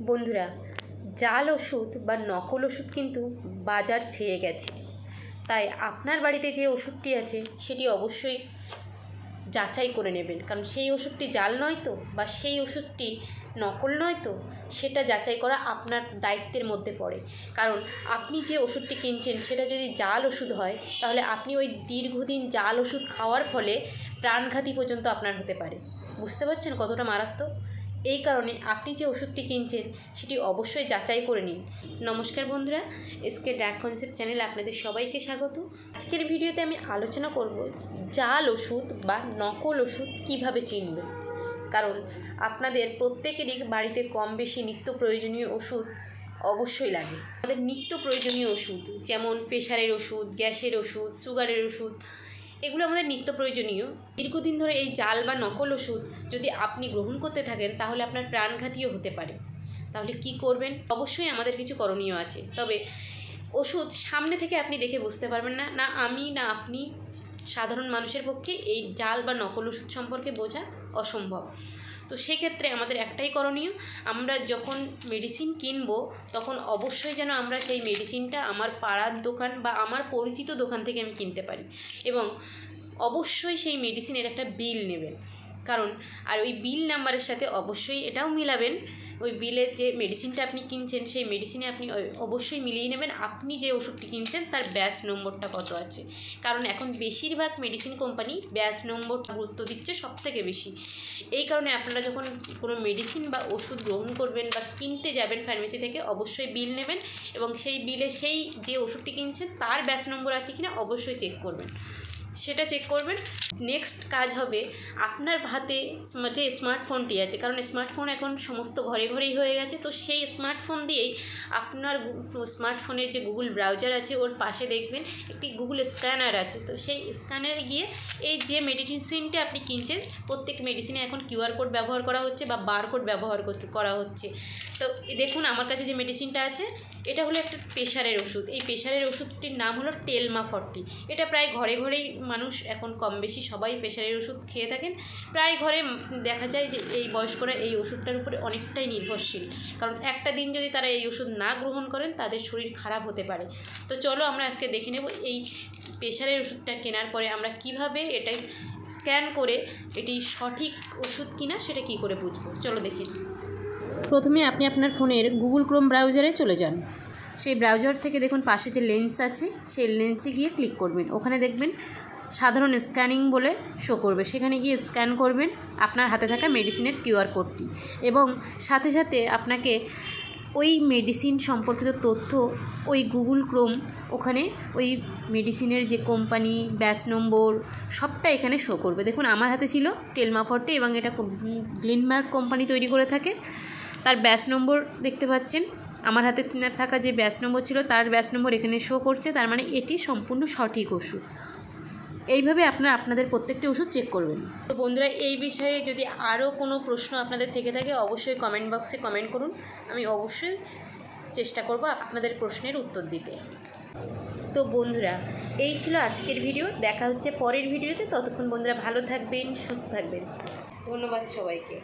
বন্ধুরা, জাল ওষুধ বা নকল ওষুধ কিন্তু বাজার ছেয়ে গেছে। তাই আপনার বাড়িতে যে ওষুধটি আছে সেটি অবশ্যই যাচাই করে নেবেন, কারণ সেই ওষুধটি জাল নয় তো, বা সেই ওষুধটি নকল নয় তো, সেটা যাচাই করা আপনার দায়িত্বের মধ্যে পড়ে। কারণ আপনি যে ওষুধটি কিনছেন সেটা যদি জাল ওষুধ হয়, তাহলে আপনি ওই দীর্ঘদিন জাল ওষুধ খাওয়ার ফলে প্রাণঘাতী পর্যন্ত আপনার হতে পারে। বুঝতে পারছেন কতটা মারাত্মক? এই কারণে আপনি যে ওষুধটি কিনছেন সেটি অবশ্যই যাচাই করে নিন। নমস্কার বন্ধুরা, এসকে ডার্ক কনসেপ্ট চ্যানেলে আপনাদের সবাইকে স্বাগত। আজকের ভিডিওতে আমি আলোচনা করব জাল ওষুধ বা নকল ওষুধ কীভাবে চিনবেন। কারণ আপনাদের প্রত্যেকেরই বাড়িতে কম বেশি নিত্য প্রয়োজনীয় ওষুধ অবশ্যই লাগে। আমাদের নিত্য প্রয়োজনীয় ওষুধ যেমন প্রেশারের ওষুধ, গ্যাসের ওষুধ, সুগারের ওষুধ, এগুলো আমাদের নিত্য প্রয়োজনীয়। দীর্ঘদিন ধরে এই জাল বা নকল ওষুধ যদি আপনি গ্রহণ করতে থাকেন তাহলে আপনার প্রাণঘাতীও হতে পারে। তাহলে কি করবেন? অবশ্যই আমাদের কিছু করণীয় আছে। তবে ওষুধ সামনে থেকে আপনি দেখে বুঝতে পারবেন না, না আমি না আপনি, সাধারণ মানুষের পক্ষে এই জাল বা নকল ওষুধ সম্পর্কে বোঝা অসম্ভব। তো সেক্ষেত্রে আমাদের একটাই করণীয়, আমরা যখন মেডিসিন কিনবো তখন অবশ্যই যেন আমরা সেই মেডিসিনটা আমার পাড়ার দোকান বা আমার পরিচিত দোকান থেকে আমি কিনতে পারি, এবং অবশ্যই সেই মেডিসিনের একটা বিল নেবেন। কারণ আর ওই বিল নাম্বারের সাথে অবশ্যই এটাও মিলাবেন, ওই বিলের যে মেডিসিনটা আপনি কিনছেন সেই মেডিসিনে আপনি অবশ্যই মিলিয়ে নেবেন আপনি যে ওষুধটি কিনছেন তার ব্যাচ নম্বরটা কত আছে। কারণ এখন বেশিরভাগ মেডিসিন কোম্পানি ব্যাচ নম্বরটা গুরুত্ব দিচ্ছে সবথেকে বেশি। এই কারণে আপনারা যখন কোনো মেডিসিন বা ওষুধ গ্রহণ করবেন বা কিনতে যাবেন ফার্মেসি থেকে, অবশ্যই বিল নেবেন এবং সেই বিলে সেই যে ওষুধটি কিনছেন তার ব্যাচ নম্বর আছে কিনা অবশ্যই চেক করবেন, সেটা চেক করবেন। নেক্সট কাজ হবে আপনার হাতে যে স্মার্টফোনটি আছে, কারণ স্মার্টফোন এখন সমস্ত ঘরে ঘরেই হয়ে গেছে, তো সেই স্মার্টফোন দিয়েই আপনার স্মার্টফোনের যে গুগল ব্রাউজার আছে ওর পাশে দেখবেন একটি গুগল স্ক্যানার আছে। তো সেই স্ক্যানারে গিয়ে এই যে মেডিসিনটা আপনি কিনছেন, প্রত্যেক মেডিসিনে এখন কিউআর কোড ব্যবহার করা হচ্ছে বা বারকোড ব্যবহার করা হচ্ছে। তো দেখুন আমার কাছে যে মেডিসিনটা আছে এটা হলো একটা প্রেশারের ওষুধ। এই প্রেশারের ওষুধটির নাম হলো টেলমা 40। এটা প্রায় ঘরে ঘরেই মানুষ এখন কম বেশি সবাই প্রেশারের ওষুধ খেয়ে থাকেন। প্রায় ঘরে দেখা যায় যে এই বয়স্করা এই ওষুধটার উপরে অনেকটাই নির্ভরশীল, কারণ একটা দিন যদি তারা এই ওষুধ না গ্রহণ করেন তাদের শরীর খারাপ হতে পারে। তো চলো আমরা আজকে দেখে নেব এই প্রেশারের ওষুধটা কেনার পরে আমরা কিভাবে এটাই স্ক্যান করে এটি সঠিক ওষুধ কিনা সেটা কি করে বুঝবো। চলো দেখি। প্রথমে আপনি আপনার ফোনের গুগল ক্রোম ব্রাউজারে চলে যান। সেই ব্রাউজার থেকে দেখুন পাশে যে লেন্স আছে সেই লেন্সে গিয়ে ক্লিক করবেন। ওখানে দেখবেন সাধারণ স্ক্যানিং বলে শো করবে, সেখানে গিয়ে স্ক্যান করবেন আপনার হাতে থাকা মেডিসিনের কিউআর কোডটি, এবং সাথে সাথে আপনাকে ওই মেডিসিন সম্পর্কিত তথ্য ওই গুগল ক্রোম ওখানে ওই মেডিসিনের যে কোম্পানি, ব্যাচ নম্বর সবটা এখানে শো করবে। দেখুন আমার হাতে ছিল টেলমা 40 এবং এটা গ্লিনমার্ক কোম্পানি তৈরি করে থাকে। তার ব্যাচ নম্বর দেখতে পাচ্ছেন, আমার হাতে থাকা যে ব্যাচ নম্বর ছিল তার ব্যাচ নম্বর এখানে শো করছে, তার মানে এটি সম্পূর্ণ সঠিক ওষুধ। এইভাবে আপনাদের প্রত্যেকটি ওষুধ চেক করবেন। তো বন্ধুরা, এই বিষয়ে যদি আরও কোনো প্রশ্ন আপনাদের থেকে থাকে অবশ্যই কমেন্ট বক্সে কমেন্ট করুন, আমি অবশ্যই চেষ্টা করব আপনাদের প্রশ্নের উত্তর দিতে। তো বন্ধুরা, এই ছিল আজকের ভিডিও। দেখা হচ্ছে পরের ভিডিওতে। ততক্ষণ বন্ধুরা ভালো থাকবেন, সুস্থ থাকবেন। ধন্যবাদ সবাইকে।